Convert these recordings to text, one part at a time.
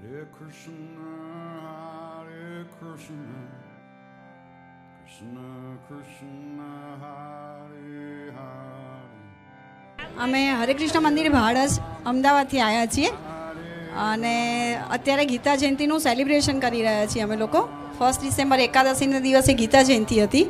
અમે હરે કૃષ્ણ મંદિર ભાડજ અમદાવાદથી આવ્યા છીએ અને અત્યારે ગીતા જયંતિનું સેલિબ્રેશન કરી રહ્યા છીએ અમે લોકો. 1 ડિસેમ્બર એકાદશીના દિવસે ગીતા જયંતિ હતી,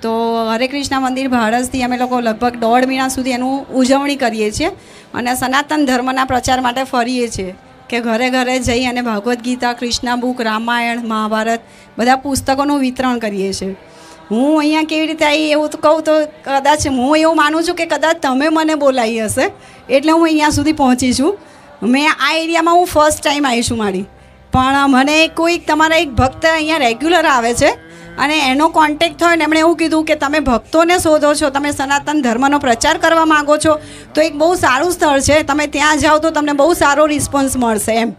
તો હરે કૃષ્ણ મંદિર ભાડજથી અમે લોકો લગભગ 1.5 મહિના સુધી એનું ઉજવણી કરીએ છીએ અને સનાતન ધર્મના પ્રચાર માટે ફરીએ છીએ કે ઘરે ઘરે જઈ અને ભાગવદ્ ગીતા, કૃષ્ણ બુક, રામાયણ, મહાભારત બધા પુસ્તકોનું વિતરણ કરીએ છીએ. હું અહીંયા કેવી રીતે આવી એવું તો કહું તો કદાચ હું એવું માનું છું કે કદાચ તમે મને બોલાવી હશે એટલે હું અહીંયા સુધી પહોંચી છું. મેં આ એરિયામાં હું ફર્સ્ટ ટાઈમ આવી છું મારી, પણ મને કોઈક તમારા એક ભક્ત અહીંયા રેગ્યુલર આવે છે અને એનો કોન્ટેક્ટ થયો ને એમણે એવું કીધું કે તમે ભક્તોને શોધો છો, તમે સનાતન ધર્મનો પ્રચાર કરવા માગો છો, તો એક બહુ સારું સ્થળ છે, તમે ત્યાં જાઓ તો તમને બહુ સારો રિસ્પોન્સ મળશે એમ.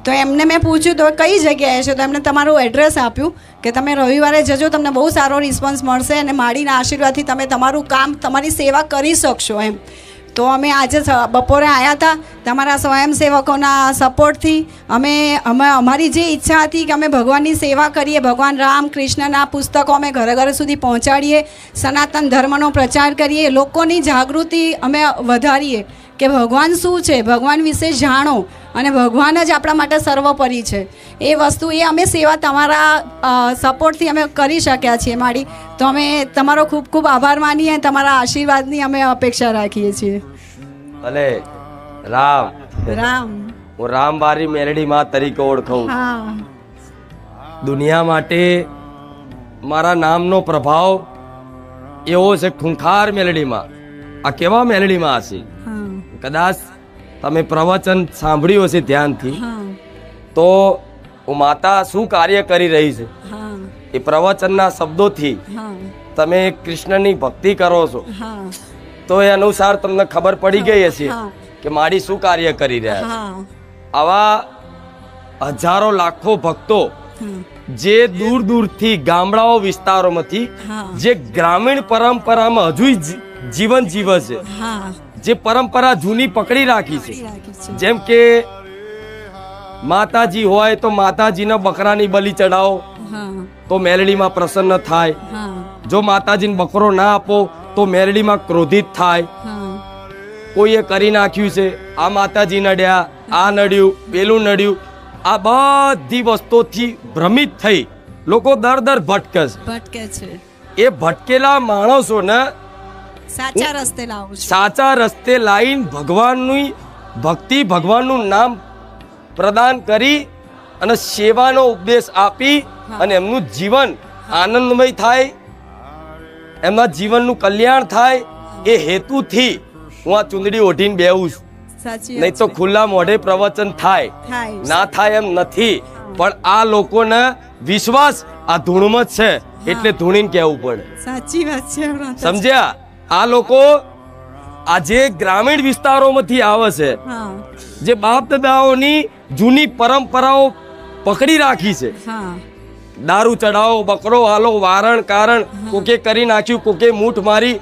તો એમને મેં પૂછ્યું તો કઈ જગ્યાએ છે, તો એમને તમારું એડ્રેસ આપ્યું કે તમે રવિવારે જજો, તમને બહુ સારો રિસ્પોન્સ મળશે અને માડીના આશીર્વાદથી તમે તમારું કામ, તમારી સેવા કરી શકશો એમ. તો અમે આજે બપોરે આવ્યા હતા તમારા સ્વયંસેવકોના સપોર્ટથી. અમારી જે ઈચ્છા હતી કે અમે ભગવાનની સેવા કરીએ, ભગવાન રામ કૃષ્ણના પુસ્તકો અમે ઘરે ઘરે સુધી પહોંચાડીએ, સનાતન ધર્મનો પ્રચાર કરીએ, લોકોની જાગૃતિ અમે વધારીએ કે ભગવાન શું છે, ભગવાન વિશે જાણો અને ભગવાન જ આપણા માટે સર્વોપરી છે. એ વસ્તુ એ અમે સેવા તમારા સપોર્ટથી અમે કરી શક્યા છીએ માડી. તો અમે તમારો ખૂબ ખૂબ આભાર માનીએ અને તમારા આશીર્વાદની અમે અપેક્ષા રાખીએ છીએ. ભલે રામ રામ. હું રામબારી મેલડી માં તરીકે ઓળખાઉં. હા, દુનિયા માટે મારા નામનો પ્રભાવ એવો છે ખૂંખાર મેલડીમાં. આ કેવા મેલડીમાં હશે? કદાચ તમે પ્રવચન સાંભળ્યું હશે ધ્યાનથી, તો માતા શું કાર્ય કરી રહી છે એ પ્રવચનના શબ્દોથી તમે કૃષ્ણની ભક્તિ કરો છો તો એ અનુસાર તમને ખબર પડી ગઈ હશે કે મારી શું કાર્ય કરી રહ્યા છે. આવા હજારો લાખો ભક્તો જે દૂર દૂરથી ગામડાઓ વિસ્તારોમાંથી જે ગ્રામીણ પરંપરામાં હજુ જીવન જીવે છે, જે પરંપરા જૂની પકડી રાખી છે, જેમ કે માતાજી હોય તો માતાજીના બકરાની બલિ ચડાવો તો મેલડીમાં પ્રસન્ન થાય. જો માતાજીને બકરો ના આપો તો મેલડીમાં ક્રોધિત થાય. કોઈએ કરી નાખ્યું છે, આ માતાજી નડ્યા, આ નડ્યું, પેલું નડ્યું, આ બધી વસ્તુથી ભ્રમિત થઈ લોકો દર ભટકે છે. એ ભટકેલા માણસોને સાચા રસ્તે લાઈન ભગવાનની ભક્તિ, ભગવાનનું નામ પ્રદાન કરી અને સેવાનો ઉપદેશ આપી અને એમનું જીવન આનંદમય થાય, એમના જીવનનું કલ્યાણ થાય, એ હેતુથી હું આ ચુંદડી ઓઢીને બેહું છું. નહીં તો ખુલ્લા મોઢે પ્રવચન થાય ના થાય એમ નથી, પણ આ લોકોને વિશ્વાસ આ ધૂણમાં જ છે એટલે ધૂણીને કહેવું પડે. સાચી વાત છે, સમજ્યા? આ લોકો આજે ગ્રામીણ વિસ્તારોમાંથી આવે છે, જે બાપ દાદાઓની જૂની પરંપરાઓ પકડી રાખી છે. દારૂ ચડાવો, બકરો હાલો, વારણ કારણ કોકે કરી નાખ્યું, કોકે મૂઠ મારી,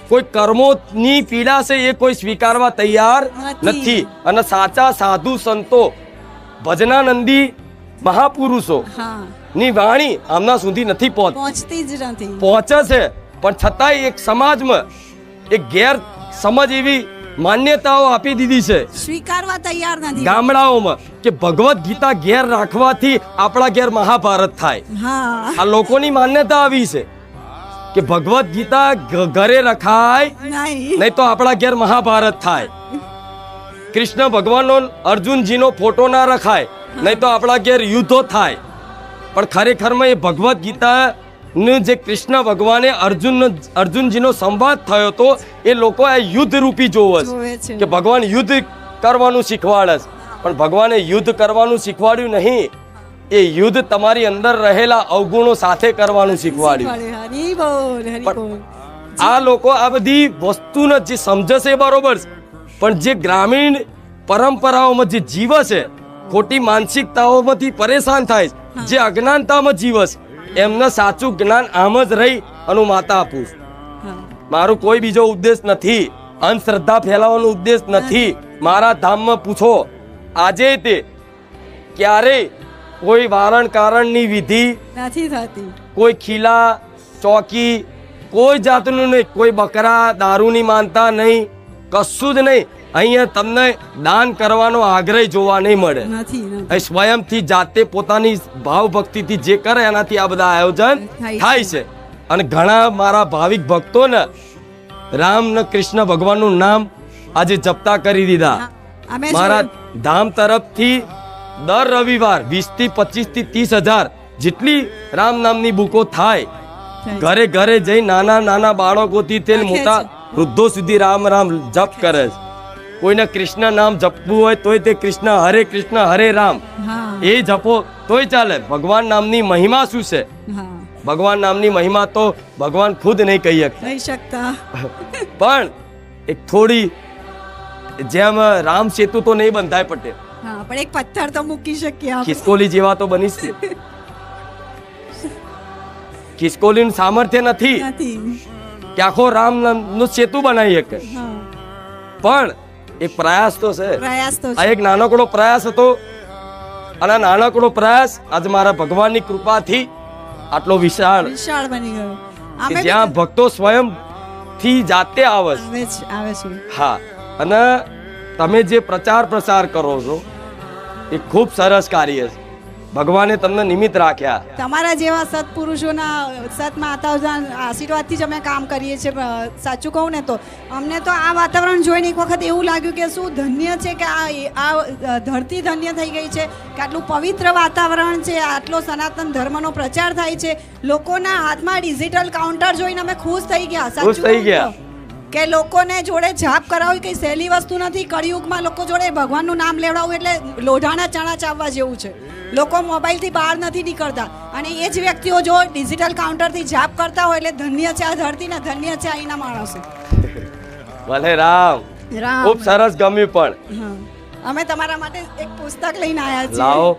કોઈ કર્મોની પીડા છે એ કોઈ સ્વીકારવા તૈયાર નથી. અને સાચા સાધુ સંતો, ભજનાનંદી મહાપુરુષો ની વાણી આમના સુધી નથી પહોંચતી જ નથી, પહોંચે છે પણ છતાંય એક સમાજમાં એક ગેર સમજ એવી માન્યતાઓ આપી દીધી છે, સ્વીકારવા તૈયાર નથી ગામડાઓમાં, કે ભગવદ ગીતા ઘેર રાખવાથી આપણા ઘેર મહાભારત થાય. આ લોકોની માન્યતા આવી છે કે ભગવદ ગીતા ઘરે રખાય નહીં તો આપણા ઘેર મહાભારત થાય. કૃષ્ણ ભગવાનનો અર્જુનજીનો ફોટો ના રખાય નહીં તો આપણા ઘેર યુદ્ધો થાય. પણ ખરેખરમાં એ ભગવદ ગીતા જે કૃષ્ણ ભગવાને અર્જુનજીનો સંવાદ થયો તો એ લોકો આ યુદ્ધ રૂપી જોવે છે કે ભગવાન યુદ્ધ કરવાનું શીખવાડે છે, પણ ભગવાને યુદ્ધ કરવાનું શીખવાડ્યું નહીં, એ યુદ્ધ તમારી અંદર રહેલા અવગુણો સાથે કરવાનું શીખવાડ્યું. આ લોકો આ બધી વસ્તુને જે સમજે છે બરોબર, પણ જે ગ્રામીણ પરંપરાઓમાં જે જીવે છે, ખોટી માનસિકતાઓમાંથી પરેશાન થાય, જે અજ્ઞાનતામાં જીવે છે, એમને સાચું જ્ઞાન આમ જ રહી અને માતા આપું. મારું કોઈ બીજો ઉદ્દેશ નથી, અંધશ્રદ્ધા ફેલાવવાનો ઉદ્દેશ નથી. મારા ધામમાં પૂછો, આજે તે ક્યારેય કોઈ વારણ કારણની વિધિ નથી થતી. કોઈ ખીલા ચોકી કોઈ જાતનું નહીં, કોઈ બકરા દારૂની માનતા નહીં, કશું જ નહીં. અહીંયા તમને દાન કરવાનો આગ્રહ જોવા નહીં મળે. અહીં સ્વયંથી જાતે પોતાની ભાવ ભક્તિથી જે કરે એનાથી આ બધા આયોજન થાય છે. અને ઘણા મારા ભાવિક ભક્તો ને રામ ને કૃષ્ણ ભગવાનનું નામ આજે જપતા કરી દીધા. મારા ધામ તરફથી દર રવિવાર 20 થી 25 થી 30,000 જેટલી રામ નામની બુકો થાય. ઘરે ઘરે જઈ નાના નાના બાળકોથી તે મોટા વૃદ્ધો સુધી રામ રામ જપ કરે છે. કોઈને કૃષ્ણ નામ જપવું હોય તોય તે કૃષ્ણ હરે રામ એ જપો તોય ચાલે. ભગવાન નામની મહિમા શું છે? ભગવાન નામની મહિમા તો ભગવાન ખુદ નહીં કહી શકતા. પણ એક થોડી જેમ રામ સેતુ તો નહીં બંધાય પટેલ, પણ એક પથ્થર તો મૂકી શકીએ. ખિસકોલી જેવા તો બની છે. ખિસકોલીનું સામર્થ્ય નથી કે આખો રામ નું સેતુ બનાવી શકે, પણ એક પ્રયાસ તો છે. આ એક નાનકડો પ્રયાસ હતો અને નાનકડો પ્રયાસ આજે મારા ભગવાનની કૃપાથી આટલો વિશાળ બની ગયો. જ્યાં ભક્તો સ્વયં થી જાતે આવે છે. હા, અને તમે જે પ્રચાર પ્રસાર કરો છો એ ખૂબ સરસ કાર્ય છે. ભગવાને તમને નિમિત્ત રાખ્યા. તમારા જેવા સત્પુરુષોના સત માતાઓના આશીર્વાદથી જ અમે કામ કરીએ છીએ. સાચું કહું ને તો અમને તો આ વાતાવરણ જોઈને એક વખત એવું લાગ્યું કે શું ધન્ય છે કે આ ધરતી ધન્ય થઈ ગઈ છે, કે આટલું પવિત્ર વાતાવરણ છે, આટલો સનાતન ધર્મનો પ્રચાર થાય છે. લોકોના હાથમાં ડિજિટલ કાઉન્ટર જોઈને અમે ખુશ થઈ ગયા. સાચું કે લોકોને જોડે જાપ કરાવવી કઈ સહેલી વસ્તુ નથી. કળિયુગમાં લોકો જોડે ભગવાનનું નામ લેવડાવવું એટલે લોઢાના ચણા ચાવવા જેવું છે. લોકો મોબાઈલથી બહાર નથી નીકળતા, અને એ જ વ્યક્તિઓ જો ડિજિટલ કાઉન્ટરથી જાપ કરતા હોય એટલે ધન્ય છે આ ધરતી ને ધન્ય છે અહીંના માણસો. ભલે રામ ખૂબ સરસ ગમ્યું. પણ અમે તમારા માટે એક પુસ્તક લઈને આવ્યા છીએ. લાવો.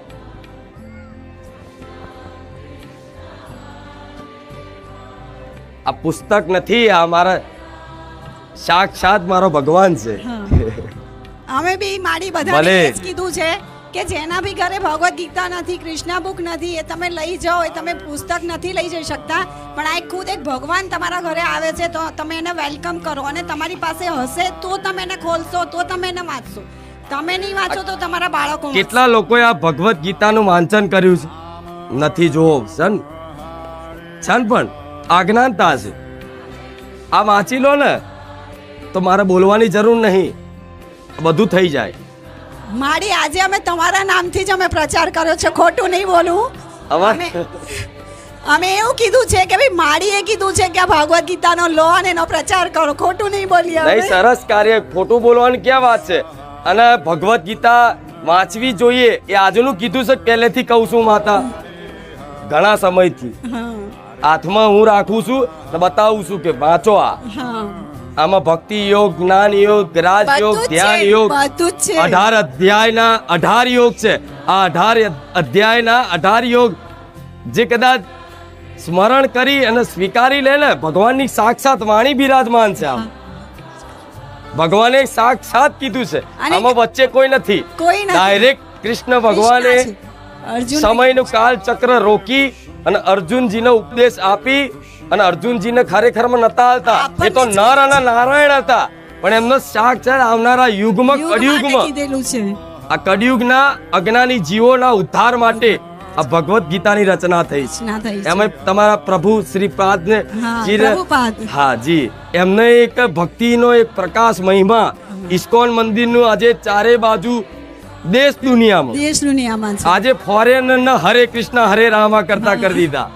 આ પુસ્તક નથી, આ મારા સાક્ષાત મારો ભગવાન છે. અમે બી મારી બધાને જ કીધું છે કે જેના બી ઘરે ભગવદ ગીતા નથી, કૃષ્ણ બુક નથી, એ તમે લઈ જાઓ. એ તમે પુસ્તક નથી લઈ જઈ શકતા, પણ આ ખુદ એક ભગવાન તમારા ઘરે આવે છે તો તમે એને વેલકમ કરો. અને તમારી પાસે હશે તો તમે એને ખોલશો, તો તમે એને વાંચશો. તમે નહીં વાંચો તો તમારા બાળકો. કેટલા લોકોએ આ ભગવદ ગીતાનું વાંચન કર્યું છે? નથી જોવો સન પણ આજ્ઞાનતા છે. આ વાંચી લો ને તો મારે બોલવાની જરૂર નહીં, બધું થઈ જાય. મારી આજે અમે તમારા નામથી જ અમે પ્રચાર કર્યો છે, ખોટું નહીં બોલું. અમે એવું કીધું છે કે ભાઈ માળીએ કીધું છે કે આ ભાગવત ગીતાનો લો અને એનો પ્રચાર કરો. ખોટું નહીં બોલીએ. નહીં, સરસ કાર્ય. ખોટું બોલવાની ક્યાં વાત છે? અને ભગવત ગીતા વાંચવી જોઈએ એ આજનું કીધું છે. પહેલેથી કહું છું માતા, ઘણા સમયથી હાથમાં હું રાખું છું ને બતાવું છું કે વાંચો. આમાં ભક્તિ યોગ, જ્ઞાન યોગ, રાજ યોગ, ધ્યાન યોગ, 18 અધ્યાયના 18 યોગ છે. આ 18 અધ્યાયના 18 યોગ જે કદાચ સ્મરણ કરી અને સ્વીકારી લે ને, ભગવાનની સાક્ષાત વાણી બિરાજમાન છે. આમ ભગવાને સાક્ષાત કીધું છે, આમાં વચ્ચે કોઈ નથી. ડાયરેક્ટ કૃષ્ણ ભગવાને સમયનું કાળ ચક્ર રોકી અને અર્જુનજીને ઉપદેશ આપી. અને અર્જુનજીને ખરેખરમાં નતા હતા, એ તો નર અને નારાયણ હતા, પણ એમનો સાક્ષાત આવનારા યુગમાં કળિયુગમાં આ કળિયુગના અજ્ઞાની જીવોના ઉદ્ધાર માટે આ ભગવત ગીતાની રચના થઈ છે. એમાં તમારા પ્રભુ શ્રીપાદ ને હા જી, એમને એક ભક્તિનો એક પ્રકાશ મહિમા ઇસ્કોન મંદિરનું આજે ચારે બાજુ દેશ દુનિયામાં આજે ફોરેન હરે કૃષ્ણ હરે રામા કરતા કરી દીધા.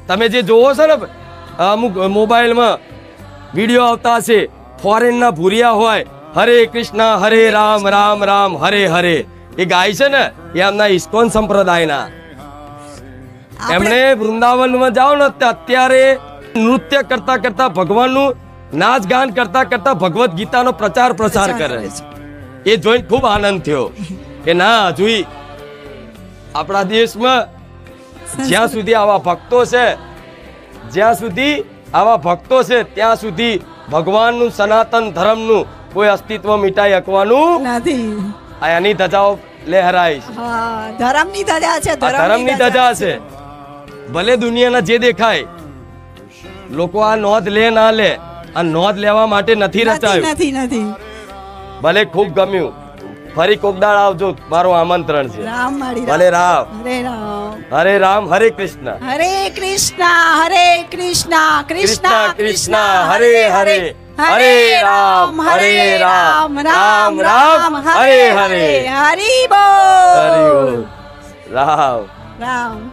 તમે જે જોવો છો ને અમુક મોબાઈલમાં વિડીયો આવતા છે, ફોરેન ના ભૂરિયા હોય, હરે કૃષ્ણ હરે રામ રામ રામ હરે હરે, એ ગાય છે ને એ એમના ઇસ્કોન સંપ્રદાયના. એમણે વૃંદાવનમાં જાઓ ને અત્યારે નૃત્ય કરતા કરતા ભગવાનનું નાચ ગાન કરતા કરતા ભગવદ ગીતાનો પ્રચાર પ્રસાર કરે છે. એ જોઈને ખૂબ આનંદ થયો કે ના, જોઈ આપણા દેશમાં જ્યાં સુધી આવા ભક્તો છે, ત્યાં સુધી ભગવાનનું સનાતન ધર્મનું કોઈ અસ્તિત્વ મિટાઈ શકવાનું નથી. એની ધજાઓ લહેરાઈશ. હા, ધર્મની ધજા છે, આ ધર્મની ધજા છે. ભલે દુનિયાના જે દેખાય, લોકો આ નોંધ લે ના લે, આ નોંધ લેવા માટે નથી રચાયું. નથી. ભલે ખૂબ ગમ્યું, ફરી કોક દાડ આવજો, મારું આમંત્રણ છે. રામ માડી ભલે રામ. હરે રામ. હરે રામ, હરે કૃષ્ણ. હરે કૃષ્ણ, હરે કૃષ્ણ, કૃષ્ણ કૃષ્ણ હરે હરે. હરે રામ, હરે રામ, રામ રામ, હરે હરે. હરી હરિ બોલ. બોલ. રામ રામ.